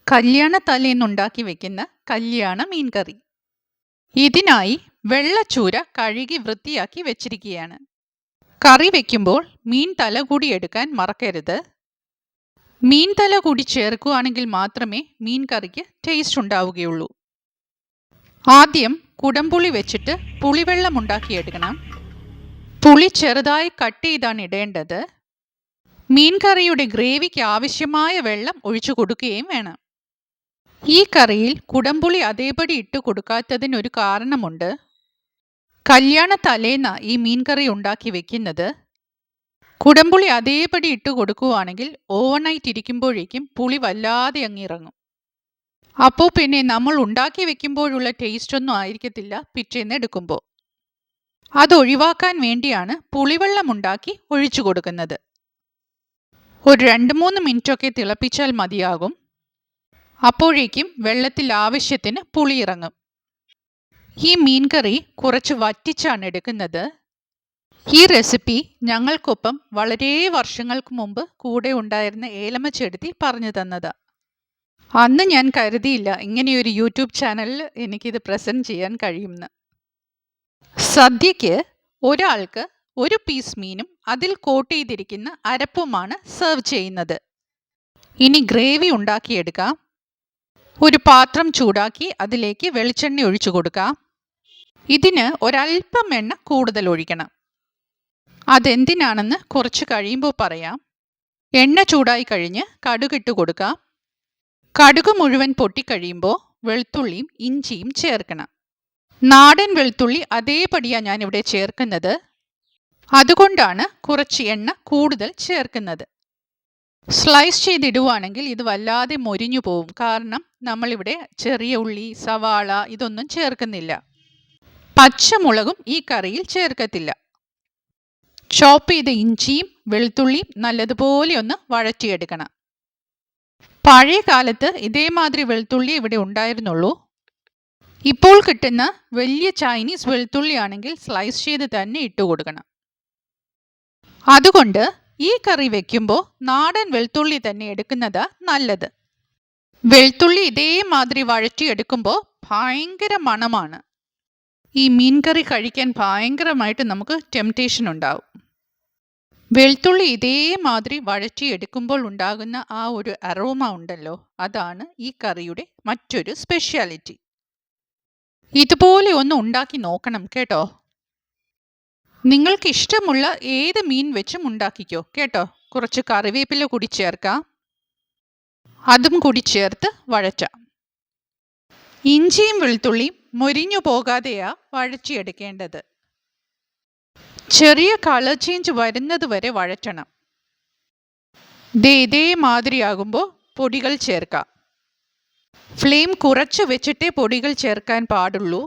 കല്യാണ തലേന്നുണ്ടാക്കി വെക്കുന്ന കല്യാണ മീൻകറി. ഇതിനായി വെള്ളച്ചൂര കഴുകി വൃത്തിയാക്കി വെച്ചിരിക്കുകയാണ്. കറി വെക്കുമ്പോൾ മീൻ തല കൂടി എടുക്കാൻ മറക്കരുത്. മീൻ തല കൂടി ചേർക്കുകയാണെങ്കിൽ മാത്രമേ മീൻ കറിക്ക് ടേസ്റ്റ് ഉണ്ടാവുകയുള്ളൂ. ആദ്യം കുടംപുളി വെച്ചിട്ട് പുളിവെള്ളം ഉണ്ടാക്കിയെടുക്കണം. പുളി ചെറുതായി കട്ട് ചെയ്താണ് ഇടേണ്ടത്. മീൻ കറിയുടെ ഗ്രേവിക്ക് ആവശ്യമായ വെള്ളം ഒഴിച്ചു കൊടുക്കുകയും വേണം. ഈ കറിയിൽ കുടംപുളി അതേപടി ഇട്ട് കൊടുക്കാത്തതിനൊരു കാരണമുണ്ട്. കല്യാണ തലേന്ന ഈ മീൻ കറി ഉണ്ടാക്കി വെക്കുന്നത്. കുടംപുളി അതേപടി ഇട്ട് കൊടുക്കുകയാണെങ്കിൽ ഓവർനൈറ്റ് ഇരിക്കുമ്പോഴേക്കും പുളി വല്ലാതെ അങ്ങിറങ്ങും. അപ്പോൾ പിന്നെ നമ്മൾ ഉണ്ടാക്കി വെക്കുമ്പോഴുള്ള ടേസ്റ്റ് ഒന്നും ആയിരിക്കത്തില്ല പിറ്റേന്ന് എടുക്കുമ്പോൾ. അതൊഴിവാക്കാൻ വേണ്ടിയാണ് പുളിവെള്ളം ഉണ്ടാക്കി ഒഴിച്ചു കൊടുക്കുന്നത്. ഒരു 2-3 മിനിറ്റൊക്കെ തിളപ്പിച്ചാൽ മതിയാകും. അപ്പോഴേക്കും വെള്ളത്തിൽ ആവശ്യത്തിന് പുളി ഇറങ്ങും. ഈ മീൻ കറി കുറച്ച് വറ്റിച്ചാണ് എടുക്കുന്നത്. ഈ റെസിപ്പി ഞങ്ങൾക്കൊപ്പം വളരെ വർഷങ്ങൾക്ക് മുമ്പ് കൂടെ ഉണ്ടായിരുന്ന ഏലമ്മ ചേട്ടത്തി പറഞ്ഞു തന്നതാ. അന്ന് ഞാൻ കരുതിയില്ല ഇങ്ങനെയൊരു യൂട്യൂബ് ചാനലിൽ എനിക്കിത് പ്രസൻറ്റ് ചെയ്യാൻ കഴിയുമെന്ന്. സദ്യയ്ക്ക് ഒരാൾക്ക് ഒരു പീസ് മീനും അതിൽ കോട്ട് ചെയ്തിരിക്കുന്ന അരപ്പുമാണ് സെർവ് ചെയ്യുന്നത്. ഇനി ഗ്രേവി ഉണ്ടാക്കിയെടുക്കാം. ഒരു പാത്രം ചൂടാക്കി അതിലേക്ക് വെളിച്ചെണ്ണ ഒഴിച്ചു കൊടുക്കാം. ഇതിന് ഒരൽപ്പം എണ്ണ കൂടുതൽ ഒഴിക്കണം. അതെന്തിനാണെന്ന് കുറച്ച് കഴിയുമ്പോൾ പറയാം. എണ്ണ ചൂടായി കഴിഞ്ഞ് കടുകിട്ട് കൊടുക്കാം. കടുക് മുഴുവൻ പൊട്ടിക്കഴിയുമ്പോൾ വെളുത്തുള്ളിയും ഇഞ്ചിയും ചേർക്കണം. നാടൻ വെളുത്തുള്ളി അതേപടിയാണ് ഞാനിവിടെ ചേർക്കുന്നത്. അതുകൊണ്ടാണ് കുറച്ച് എണ്ണ കൂടുതൽ ചേർക്കുന്നത്. സ്ലൈസ് ചെയ്തിടുവാണെങ്കിൽ ഇത് വല്ലാതെ മൊരിഞ്ഞു പോവും. കാരണം നമ്മളിവിടെ ചെറിയ ഉള്ളി, സവാള ഇതൊന്നും ചേർക്കുന്നില്ല. പച്ചമുളകും ഈ കറിയിൽ ചേർക്കത്തില്ല. ചോപ്പ് ചെയ്ത ഇഞ്ചിയും വെളുത്തുള്ളിയും നല്ലതുപോലെ ഒന്ന് വഴറ്റിയെടുക്കണം. പഴയ കാലത്ത് ഇതേമാതിരി വെളുത്തുള്ളി ഇവിടെ ഉണ്ടായിരുന്നുള്ളൂ. ഇപ്പോൾ കിട്ടുന്ന വലിയ ചൈനീസ് വെളുത്തുള്ളി ആണെങ്കിൽ സ്ലൈസ് ചെയ്ത് തന്നെ ഇട്ട് കൊടുക്കണം. അതുകൊണ്ട് ഈ കറി വെക്കുമ്പോൾ നാടൻ വെളുത്തുള്ളി തന്നെ എടുക്കുന്നതാ നല്ലത്. വെളുത്തുള്ളി ഇതേമാതിരി വഴറ്റിയെടുക്കുമ്പോൾ ഭയങ്കര മണമാണ്. ഈ മീൻ കറി കഴിക്കാൻ ഭയങ്കരമായിട്ട് നമുക്ക് ടെംപ്റ്റേഷൻ ഉണ്ടാവും. വെളുത്തുള്ളി ഇതേമാതിരി വഴറ്റിയെടുക്കുമ്പോൾ ഉണ്ടാകുന്ന ആ ഒരു അരോമ ഉണ്ടല്ലോ, അതാണ് ഈ കറിയുടെ മറ്റൊരു സ്പെഷ്യാലിറ്റി. ഇതുപോലെ ഒന്ന് ഉണ്ടാക്കി നോക്കണം കേട്ടോ. നിങ്ങൾക്ക് ഇഷ്ടമുള്ള ഏത് മീൻ വെച്ചും ഉണ്ടാക്കിക്കോ കേട്ടോ. കുറച്ച് കറിവേപ്പില കൂടി ചേർക്കാം. അതും കൂടി ചേർത്ത് വഴറ്റാം. ഇഞ്ചിയും വെളുത്തുള്ളിയും മൊരിഞ്ഞു പോകാതെയാ വഴറ്റിയെടുക്കേണ്ടത്. ചെറിയ കളർ ചേഞ്ച് വരുന്നത് വരെ വഴറ്റണം. ഇതേമാതിരിയാകുമ്പോൾ പൊടികൾ ചേർക്കാം. ഫ്ലെയിം കുറച്ച് വെച്ചിട്ടേ പൊടികൾ ചേർക്കാൻ പാടുള്ളൂ.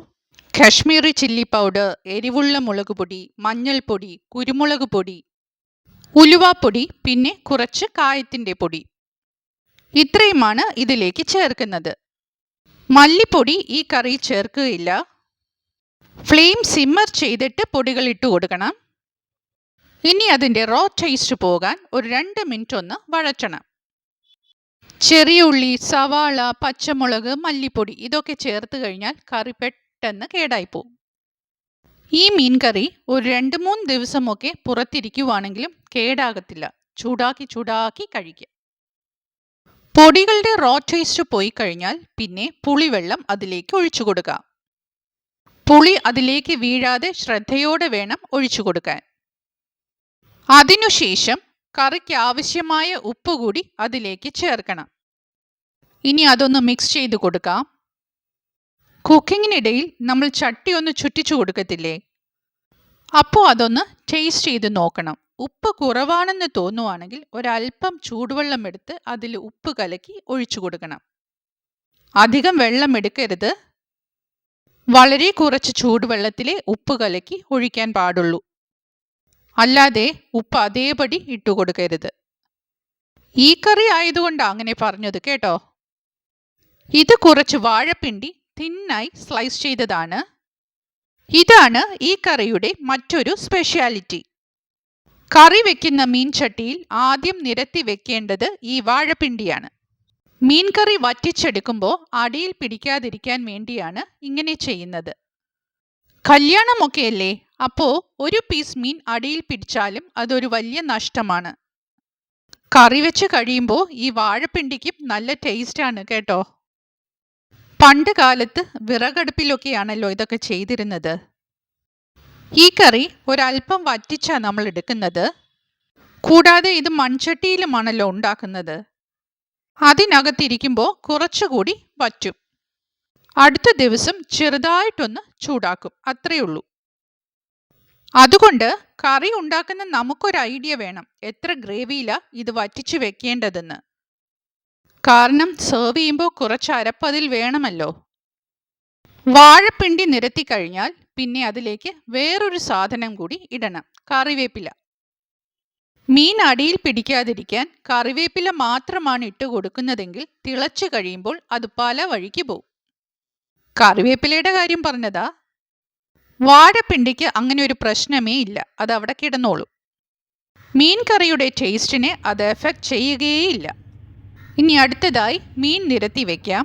കാശ്മീരി ചില്ലി പൗഡർ, എരിവുള്ള മുളക് പൊടി, മഞ്ഞൾപ്പൊടി, കുരുമുളക് പൊടി, ഉലുവാപ്പൊടി, പിന്നെ കുറച്ച് കായത്തിൻ്റെ പൊടി, ഇത്രയുമാണ് ഇതിലേക്ക് ചേർക്കുന്നത്. മല്ലിപ്പൊടി ഈ കറി ചേർക്കുകയില്ല. ഫ്ലെയിം സിമ്മർ ചെയ്തിട്ട് പൊടികൾ ഇട്ട് കൊടുക്കണം. ഇനി അതിൻ്റെ റോ ടേസ്റ്റ് പോകാൻ ഒരു 2 മിനിറ്റ് ഒന്ന് വഴറ്റണം. ചെറിയ ഉള്ളി, സവാള, പച്ചമുളക്, മല്ലിപ്പൊടി ഇതൊക്കെ ചേർത്ത് കഴിഞ്ഞാൽ കറി പെട്ടെന്ന് കേടായിപ്പോവും. ഈ മീൻ കറി ഒരു 2-3 ദിവസമൊക്കെ പുറത്തിരിക്കുവാണെങ്കിലും കേടാകത്തില്ല. ചൂടാക്കി കഴിക്കുക. പൊടികളുടെ റോ ടേസ്റ്റ് പോയി കഴിഞ്ഞാൽ പിന്നെ പുളിവെള്ളം അതിലേക്ക് ഒഴിച്ചു കൊടുക്കാം. പുളി അതിലേക്ക് വീഴാതെ ശ്രദ്ധയോടെ വേണം ഒഴിച്ചു കൊടുക്കാൻ. അതിനുശേഷം കറിക്ക് ആവശ്യമായ ഉപ്പ് കൂടി അതിലേക്ക് ചേർക്കണം. ഇനി അതൊന്ന് മിക്സ് ചെയ്ത് കൊടുക്കാം. കുക്കിങ്ങിനിടയിൽ നമ്മൾ ചട്ടി ഒന്ന് ചുറ്റിച്ചു കൊടുക്കത്തില്ലേ, അപ്പോൾ അതൊന്ന് ടേസ്റ്റ് ചെയ്ത് നോക്കണം. ഉപ്പ് കുറവാണെന്ന് തോന്നുവാണെങ്കിൽ ഒരല്പം ചൂടുവെള്ളം എടുത്ത് അതിൽ ഉപ്പ് കലക്കി ഒഴിച്ചു കൊടുക്കണം. അധികം വെള്ളം എടുക്കരുത്. വളരെ കുറച്ച് ചൂടുവെള്ളത്തിലെ ഉപ്പ് കലക്കി ഒഴിക്കാൻ പാടുള്ളൂ. അല്ലാതെ ഉപ്പ് അതേപടി ഇട്ടു കൊടുക്കരുത്. ഈ കറി ആയതുകൊണ്ടാണ് അങ്ങനെ പറഞ്ഞത് കേട്ടോ. ഇത് കുറച്ച് വാഴപ്പിണ്ടി തിന്നായി സ്ലൈസ് ചെയ്തതാണ്. ഇതാണ് ഈ കറിയുടെ മറ്റൊരു സ്പെഷ്യാലിറ്റി. കറി വെക്കുന്ന മീൻ ചട്ടിയിൽ ആദ്യം നിരത്തി വെക്കേണ്ടത് ഈ വാഴപ്പിണ്ടിയാണ്. മീൻ കറി വറ്റിച്ചെടുക്കുമ്പോൾ അടിയിൽ പിടിക്കാതിരിക്കാൻ വേണ്ടിയാണ് ഇങ്ങനെ ചെയ്യുന്നത്. കല്യാണമൊക്കെയല്ലേ, അപ്പോൾ ഒരു പീസ് മീൻ അടിയിൽ പിടിച്ചാലും അതൊരു വലിയ നഷ്ടമാണ്. കറി വെച്ച് കഴിയുമ്പോൾ ഈ വാഴപ്പിണ്ടിക്കും നല്ല ടേസ്റ്റാണ് കേട്ടോ. പണ്ട് കാലത്ത് വിറകടുപ്പിലൊക്കെയാണല്ലോ ഇതൊക്കെ ചെയ്തിരുന്നത്. ഈ കറി ഒരല്പം വറ്റിച്ചാണ് നമ്മൾ എടുക്കുന്നത്. കൂടാതെ ഇത് മൺചട്ടിയിലുമാണല്ലോ ഉണ്ടാക്കുന്നത്. അതിനകത്തിരിക്കുമ്പോൾ കുറച്ചുകൂടി വറ്റും. അടുത്ത ദിവസം ചെറുതായിട്ടൊന്ന് ചൂടാക്കും, അത്രയേ ഉള്ളൂ. അതുകൊണ്ട് കറി ഉണ്ടാക്കുന്ന നമുക്കൊരു ഐഡിയ വേണം എത്ര ഗ്രേവിയിലാണ് ഇത് വറ്റിച്ച് വെക്കേണ്ടതെന്ന്. കാരണം സെർവ് ചെയ്യുമ്പോൾ കുറച്ച് അരപ്പതിൽ വേണമല്ലോ. വാഴപ്പിണ്ടി നിരത്തി കഴിഞ്ഞാൽ പിന്നെ അതിലേക്ക് വേറൊരു സാധനം കൂടി ഇടണം, കറിവേപ്പില. മീൻ അടിയിൽ പിടിക്കാതിരിക്കാൻ കറിവേപ്പില മാത്രമാണ് ഇട്ട് കൊടുക്കുന്നതെങ്കിൽ തിളച്ചു കഴിയുമ്പോൾ അത് പല വഴിക്ക് പോവും. കറിവേപ്പിലയുടെ കാര്യം പറഞ്ഞതാ. വാഴപ്പിണ്ടിക്ക് അങ്ങനെ ഒരു പ്രശ്നമേ ഇല്ല, അത് അവിടെ കിടന്നോളൂ. മീൻ കറിയുടെ ടേസ്റ്റിനെ അത് എഫക്റ്റ് ചെയ്യുകയേയില്ല. ഇനി അടുത്തതായി മീൻ നിരത്തി വയ്ക്കാം.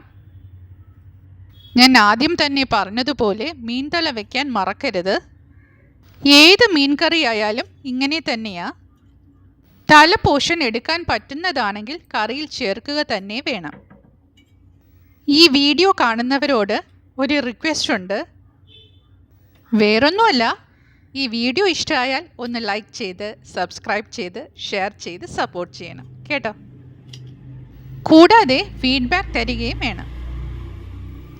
ഞാൻ ആദ്യം തന്നെ പറഞ്ഞതുപോലെ മീൻ തല വയ്ക്കാൻ മറക്കരുത്. ഏത് മീൻ കറി ആയാലും ഇങ്ങനെ തന്നെയാ. തല പോർഷൻ എടുക്കാൻ പറ്റുന്നതാണെങ്കിൽ കറിയിൽ ചേർക്കുക തന്നെ വേണം. ഈ വീഡിയോ കാണുന്നവരോട് ഒരു റിക്വസ്റ്റ് ഉണ്ട്. വേറൊന്നുമല്ല, ഈ വീഡിയോ ഇഷ്ടമായാൽ ഒന്ന് ലൈക്ക് ചെയ്ത് സബ്സ്ക്രൈബ് ചെയ്ത് ഷെയർ ചെയ്ത് സപ്പോർട്ട് ചെയ്യണം കേട്ടോ. കൂടാതെ ഫീഡ്ബാക്ക് തരികയും വേണം.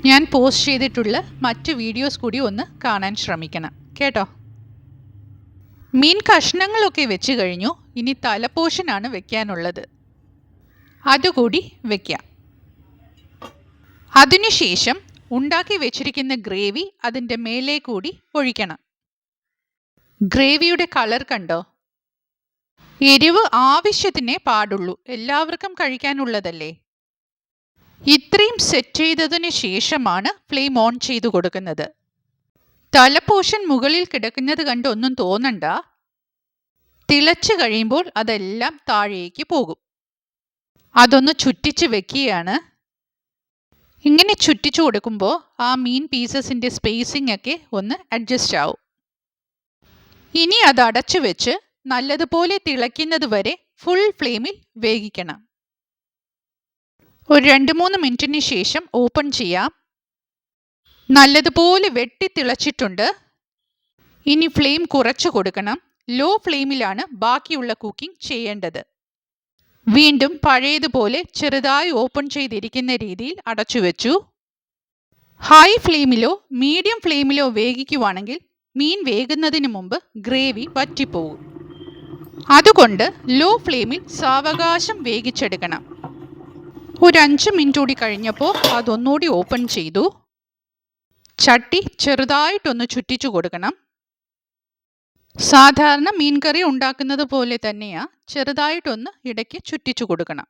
ഞാൻ പോസ്റ്റ് ചെയ്തിട്ടുള്ള മറ്റ് വീഡിയോസ് കൂടി ഒന്ന് കാണാൻ ശ്രമിക്കണം കേട്ടോ. മീൻ കഷ്ണങ്ങളൊക്കെ വെച്ച് കഴിഞ്ഞു. ഇനി തല പോർഷനാണ് വെക്കാനുള്ളത്, അതുകൂടി വെക്കാം. അതിനുശേഷം ഉണ്ടാക്കി വെച്ചിരിക്കുന്ന ഗ്രേവി അതിൻ്റെ മേലെ കൂടി ഒഴിക്കണം. ഗ്രേവിയുടെ കളർ കണ്ടോ? എരിവ് ആവശ്യത്തിനേ പാടുള്ളൂ, എല്ലാവർക്കും കഴിക്കാനുള്ളതല്ലേ. ഇത്രയും സെറ്റ് ചെയ്തതിന് ശേഷമാണ് ഫ്ലെയിം ഓൺ ചെയ്തു കൊടുക്കുന്നത്. തലപ്പോഷൻ മുകളിൽ കിടക്കുന്നത് കണ്ട് ഒന്നും തോന്നണ്ട. തിളച്ച് കഴിയുമ്പോൾ അതെല്ലാം താഴേക്ക് പോകും. അതൊന്ന് ചുറ്റിച്ച് വെക്കുകയാണ്. ഇങ്ങനെ ചുറ്റിച്ചു കൊടുക്കുമ്പോൾ ആ മീൻ പീസസിൻ്റെ സ്പേസിംഗ് ഒക്കെ ഒന്ന് അഡ്ജസ്റ്റ് ആവും. ഇനി അത് അടച്ചു വെച്ച് നല്ലതുപോലെ തിളയ്ക്കുന്നത് വരെ ഫുൾ ഫ്ലെയിമിൽ വേവിക്കണം. ഒരു 2-3 മിനിറ്റിന് ശേഷം ഓപ്പൺ ചെയ്യാം. നല്ലതുപോലെ വെട്ടി തിളച്ചിട്ടുണ്ട്. ഇനി ഫ്ലെയിം കുറച്ച് കൊടുക്കണം. ലോ ഫ്ലെയിമിലാണ് ബാക്കിയുള്ള കുക്കിംഗ് ചെയ്യേണ്ടത്. വീണ്ടും പഴയതുപോലെ ചെറുതായി ഓപ്പൺ ചെയ്തിരിക്കുന്ന രീതിയിൽ അടച്ചു വെച്ചു. ഹൈ ഫ്ലെയിമിലോ മീഡിയം ഫ്ലെയിമിലോ വേവിക്കുവാണെങ്കിൽ മീൻ വേകുന്നതിന് മുമ്പ് ഗ്രേവി വറ്റിപ്പോകും. അതുകൊണ്ട് ലോ ഫ്ലെയിമിൽ സാവകാശം വേവിച്ചെടുക്കണം. ഒരു 5 മിനിറ്റ് കൂടി കഴിഞ്ഞപ്പോൾ അതൊന്നുകൂടി ഓപ്പൺ ചെയ്തു. ചട്ടി ചെറുതായിട്ടൊന്ന് ചുറ്റിച്ചു കൊടുക്കണം. സാധാരണ മീൻ കറി ഉണ്ടാക്കുന്നത് പോലെ തന്നെയാ, ചെറുതായിട്ടൊന്ന് ഇടയ്ക്ക് ചുറ്റിച്ചു കൊടുക്കണം.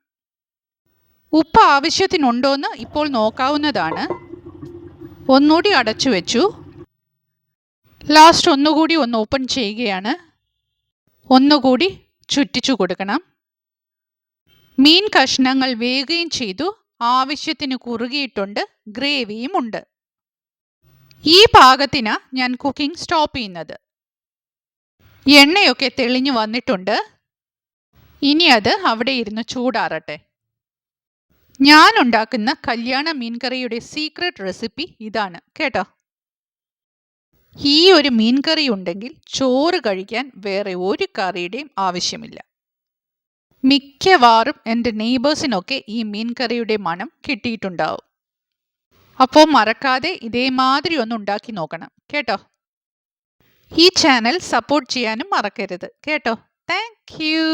ഉപ്പ് ആവശ്യത്തിനുണ്ടോയെന്ന് ഇപ്പോൾ നോക്കാവുന്നതാണ്. ഒന്നുകൂടി അടച്ചു വെച്ചു. ലാസ്റ്റ് ഒന്നുകൂടി ഒന്ന് ഓപ്പൺ ചെയ്യുകയാണ്. ഒന്നുകൂടി ചുറ്റിച്ചു കൊടുക്കണം. മീൻ കഷ്ണങ്ങൾ വേകുകയും ചെയ്തു. ആവശ്യത്തിന് കുറുകിയിട്ടുണ്ട്, ഗ്രേവിയും ഉണ്ട്. ഈ പാകത്തിനാണ് ഞാൻ കുക്കിംഗ് സ്റ്റോപ്പ് ചെയ്യുന്നത്. എണ്ണയൊക്കെ തെളിഞ്ഞു വന്നിട്ടുണ്ട്. ഇനി അത് അവിടെ ഇരുന്ന് ചൂടാറട്ടെ. ഞാൻ ഉണ്ടാക്കുന്ന കല്യാണ മീൻകറിയുടെ സീക്രട്ട് റെസിപ്പി ഇതാണ് കേട്ടോ. ഈ ഒരു മീൻകറി ഉണ്ടെങ്കിൽ ചോറ് കഴിക്കാൻ വേറെ ഒരു കറിയുടെയും ആവശ്യമില്ല. മിക്കവാറും എൻ്റെ നെയ്ബേഴ്സിനൊക്കെ ഈ മീൻകറിയുടെ മണം കിട്ടിയിട്ടുണ്ടാവും. അപ്പോൾ മറക്കാതെ ഇതേമാതിരി ഒന്ന് ഉണ്ടാക്കി നോക്കണം കേട്ടോ. ഈ ചാനൽ സപ്പോർട്ട് ചെയ്യാനും മറക്കരുത് കേട്ടോ. Thank you.